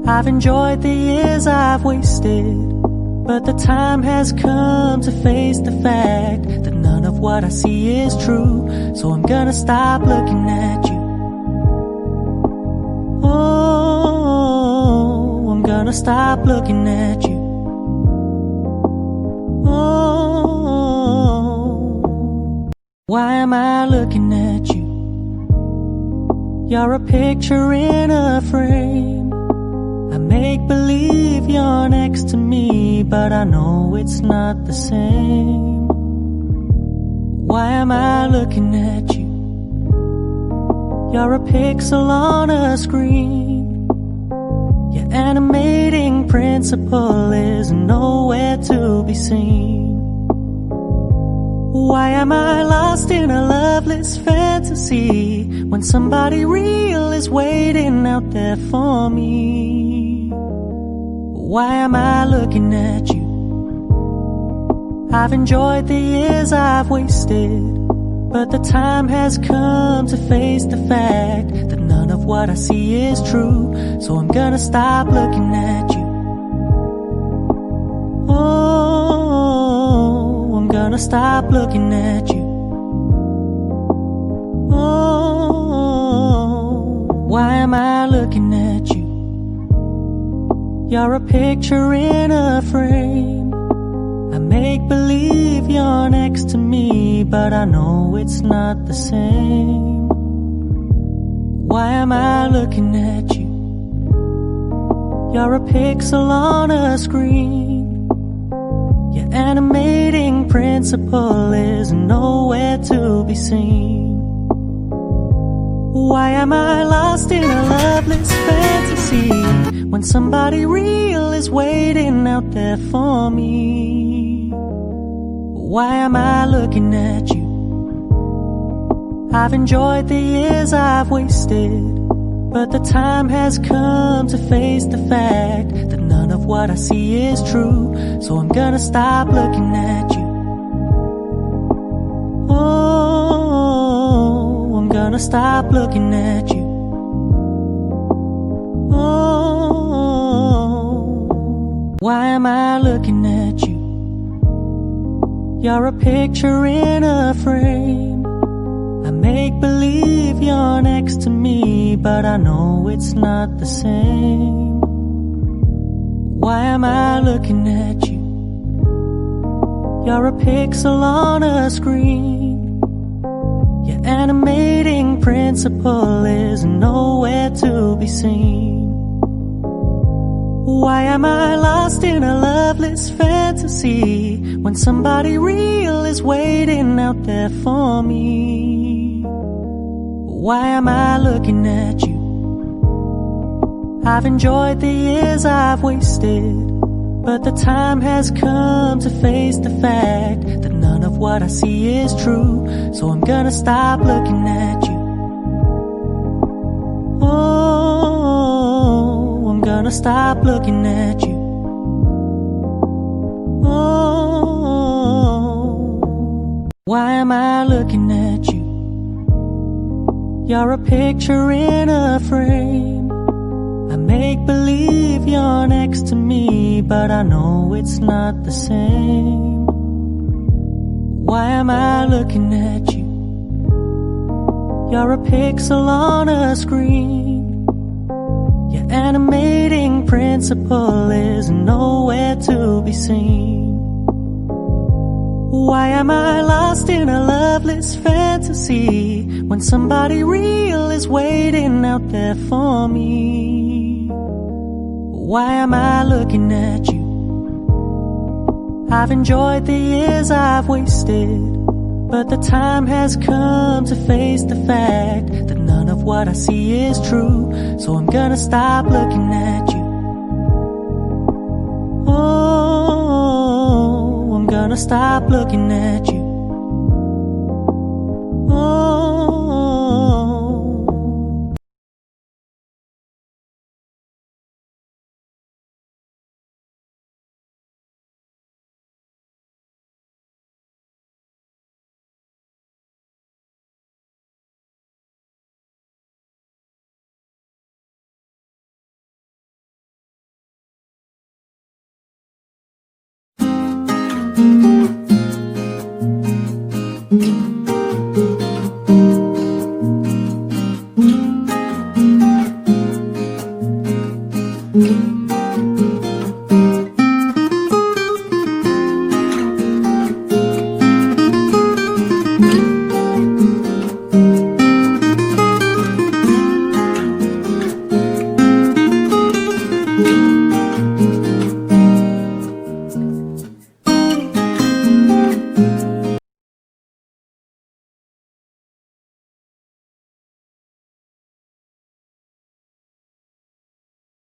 I've enjoyed the years I've wasted, but the time has come to face the fact that none of what I see is true. So I'm gonna stop looking at you. Oh, I'm gonna stop looking at you. Oh, why am I looking at you? You're a picture in a frame. I make believe you're next to me, but I know it's not the same. Why am I looking at you? You're a pixel on a screen. Your animating principle is nowhere to be seen. Why am I lost in a loveless fantasy when somebody real is waiting out there for me? Why am I looking at you? I've enjoyed the years I've wasted, but the time has come to face the fact that none of what I see is true. So I'm gonna stop looking at you. Oh, I'm gonna stop looking at you. Oh, why am I looking at you? You're a picture in a frame. I make believe you're next to me, but I know it's not the same. Why am I looking at you? You're a pixel on a screen. Your animating principle is nowhere to be seen. Why am I lost in a loveless fantasy when somebody real is waiting out there for me? Why am I looking at you? I've enjoyed the years I've wasted, but the time has come to face the fact that none of what I see is true. So I'm gonna stop looking at you. Oh, I'm gonna stop looking at you. Oh, why am I looking at you? You're a picture in a frame. I make believe you're next to me, but I know it's not the same. Why am I looking at you? You're a pixel on a screen. Your animating principle is nowhere to be seen. Why am I lost in a loveless fantasy when somebody real is waiting out there for me? Why am I looking at you? I've enjoyed the years I've wasted, but the time has come to face the fact that none of what I see is true. So I'm gonna stop looking at you. Oh, I'm gonna stop looking at you. Oh, why am I looking at you? You're a picture in a frame. I make believe you're next to me, but I know it's not the same. Why am I looking at you? You're a pixel on a screen. Your animating principle is nowhere to be seen. Why am I lost in a loveless fantasy when somebody real is waiting out there for me? Why am I looking at you? I've enjoyed the years I've wasted, but the time has come to face the fact that none of what I see is true. So I'm gonna stop looking at you. Oh, I'm gonna stop looking at you.